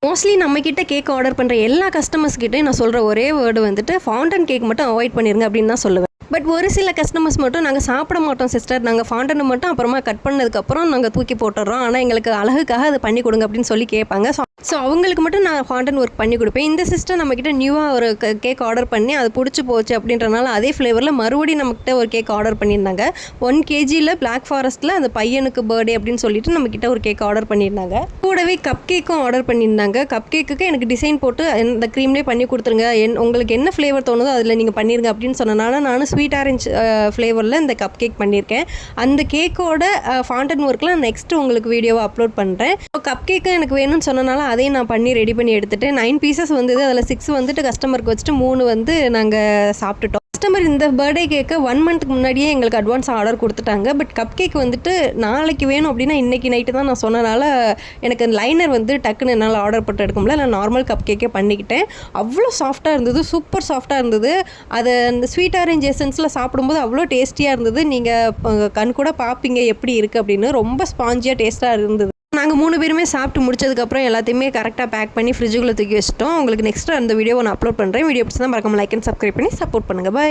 Mostly நம்மக்கிட்ட cake order பண்ணுற எல்லா கஸ்டமர்ஸ்கிட்டையும் நான் சொல்கிற ஒரே வேர்டு வந்துட்டு ஃபாண்டன் கேக் மட்டும் அவாய்ட் பண்ணிருங்க அப்படின்னு தான் சொல்லுவேன். பட் ஒரு சில கஸ்டமர்ஸ் மட்டும் நாங்கள் சாப்பிட மாட்டோம் சிஸ்டர், நாங்கள் ஃபாண்டனை மட்டும் அப்புறமா கட் பண்ணதுக்கப்புறம் நாங்கள் தூக்கி போட்டுடுறோம், ஆனால் எங்களுக்கு அழகுக்காக அதை பண்ணி கொடுங்க அப்படின்னு சொல்லி கேட்பாங்க. ஸோ அவங்களுக்கு மட்டும் நான் ஃபாண்டன் ஒர்க் பண்ணி கொடுப்பேன். இந்த சிஸ்டர் நம்மக்கிட்ட நியூவாக ஒரு கேக் ஆர்டர் பண்ணி அது பிடிச்சி போச்சு அப்படின்றனால அதே ஃப்ளேவரில் மறுபடியும் நம்மக்கிட்ட ஒரு கேக் ஆர்டர் பண்ணியிருந்தாங்க. 1 kgயில் பிளாக் ஃபாரஸ்ட்டில் அந்த பையனுக்கு பர்த்டே அப்படின்னு சொல்லிட்டு நம்மக்கிட்ட ஒரு கேக் ஆர்டர் பண்ணியிருந்தாங்க. கூடவே கப் கேக்கும் ஆர்டர் பண்ணியிருந்தாங்க. கப் கேக்குக்கு எனக்கு டிசைன் போட்டு இந்த க்ரீம்லேயே பண்ணி கொடுத்துருங்க, உங்களுக்கு என்ன ஃப்ளேவர் தோணுதோ அதில் நீங்கள் பண்ணிடுங்க அப்படின்னு சொன்னனால நானும் ஸ்வீட் ஆரஞ்ச் ஃப்ளேவரில் இந்த கப் கேக் பண்ணியிருக்கேன். அந்த கேக்கோட ஃபாண்டன் ஒர்க்லாம் நெக்ஸ்ட்டு உங்களுக்கு வீடியோவை அப்லோட் பண்ணுறேன். கப் கேக்கு எனக்கு வேணும்னு சொன்னனால அதையும் நான் பண்ணி ரெடி பண்ணி எடுத்துகிட்டு 9 பீசஸ் வந்தது. அதில் 6 வந்துட்டு கஸ்டமருக்கு வச்சுட்டு 3 வந்து நாங்கள் சாப்பிட்டுட்டோம். கஸ்டமர் இந்த பர்த்டே கேக்கு 1 மந்த்துக்கு முன்னாடியே எங்களுக்கு அட்வான்ஸ் ஆர்டர் கொடுத்துட்டாங்க. பட் கப் கேக் வந்துட்டு நாளைக்கு வேணும் அப்படின்னா இன்றைக்கி நைட்டு தான் நான் சொன்னனால எனக்கு லைனர் வந்து டக்குன்னு என்னால் ஆர்டர் போட்டு எடுக்க முடியல. நான் நார்மல் கப் கேக்கே பண்ணிக்கிட்டேன். அவ்வளோ சாஃப்டாக இருந்தது, சூப்பர் சாஃப்டாக இருந்தது. அது அந்த ஸ்வீட் ஆரஞ்ச் எசன்ஸில் சாப்பிடும்போது அவ்வளோ டேஸ்டியாக இருந்தது. நீங்கள் கண் கூட பார்ப்பீங்க எப்படி இருக்குது அப்படின்னு. ரொம்ப ஸ்பாஞ்சியாக டேஸ்ட்டாக இருந்தது. நாங்கள் 3 பேருமே சாப்பிட்டு முடிச்சதுக்கப்புறம் எல்லாத்தையுமே கரெக்டாக பேக் பண்ணி ஃப்ரிட்ஜுக்குள்ளே தூக்கி வச்சிட்டோம். உங்களுக்கு நெக்ஸ்ட்டு அந்த வீடியோவை நான் அப்லோட் பண்ணுறேன். வீடியோ பிடிச்சா மறக்காம லைக் அண்ட் சப்ஸ்கிரைப் பண்ணி சப்போர்ட் பண்ணுங்கள். பை.